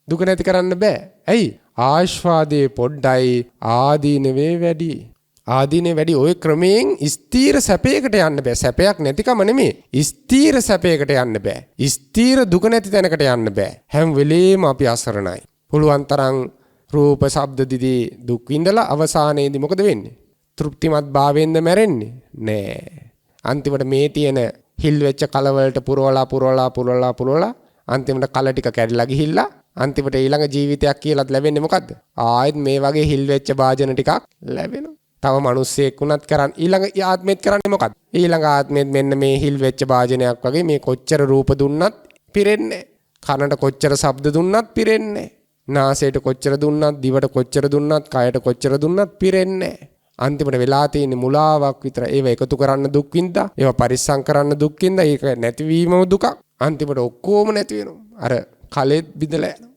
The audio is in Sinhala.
දුක නැති කරන්න බෑ. ඇයි? ආස්වාදයේ පොඩ්ඩයි ආදීනවේ වැඩි. ආදීනේ වැඩි ඔය ක්‍රමයෙන් ස්ථීර සැපයකට යන්න බෑ. සැපයක් නැතිකම නෙමෙයි. ස්ථීර සැපයකට යන්න බෑ. ස්ථීර දුක නැති තැනකට යන්න බෑ. හැම වෙලේම අපි අසරණයි. පුළුවන් තරම් රූප ශබ්ද දිදී දුක් විඳලා අවසානයේදී මොකද වෙන්නේ? තෘප්තිමත් භාවයෙන්ද මැරෙන්නේ? නෑ. අන්තිමට මේ තියෙන හිල් වෙච්ච කලවලට පුරවලා අන්තිමට කල ටික කැඩිලා ගිහිල්ලා අන්තිමට ඊළඟ ජීවිතයක් කියලාත් ලැබෙන්නේ මොකද්ද? ආයෙත් මේ වගේ හිල් වෙච්ච භාජන ටිකක් ලැබෙනවා. තව මිනිස්සෙක් වුණත් කරන් ඊළඟ ආත්මෙත් කරන්නේ මොකද්ද? ඊළඟ ආත්මෙත් මෙන්න මේ හිල් වෙච්ච භාජනයක් වගේ මේ කොච්චර රූප දුන්නත් පිරෙන්නේ නැහැ. කනට කොච්චර ශබ්ද දුන්නත් පිරෙන්නේ නැහැ. නාසයට කොච්චර දුන්නත්, දිවට කොච්චර දුන්නත්, කයට කොච්චර දුන්නත් පිරෙන්නේ නැහැ. අන්තිමට වෙලා තියෙන්නේ මුලාවක් විතර. ඒව එකතු කරන්න දුක් විඳා, ඒව පරිස්සම් කරන්න දුක් විඳා, ඒක නැතිවීමම දුකක්. අන්තිමට ඔක්කොම නැති වෙනවා. අර කලෙත් බිඳලා යනවා.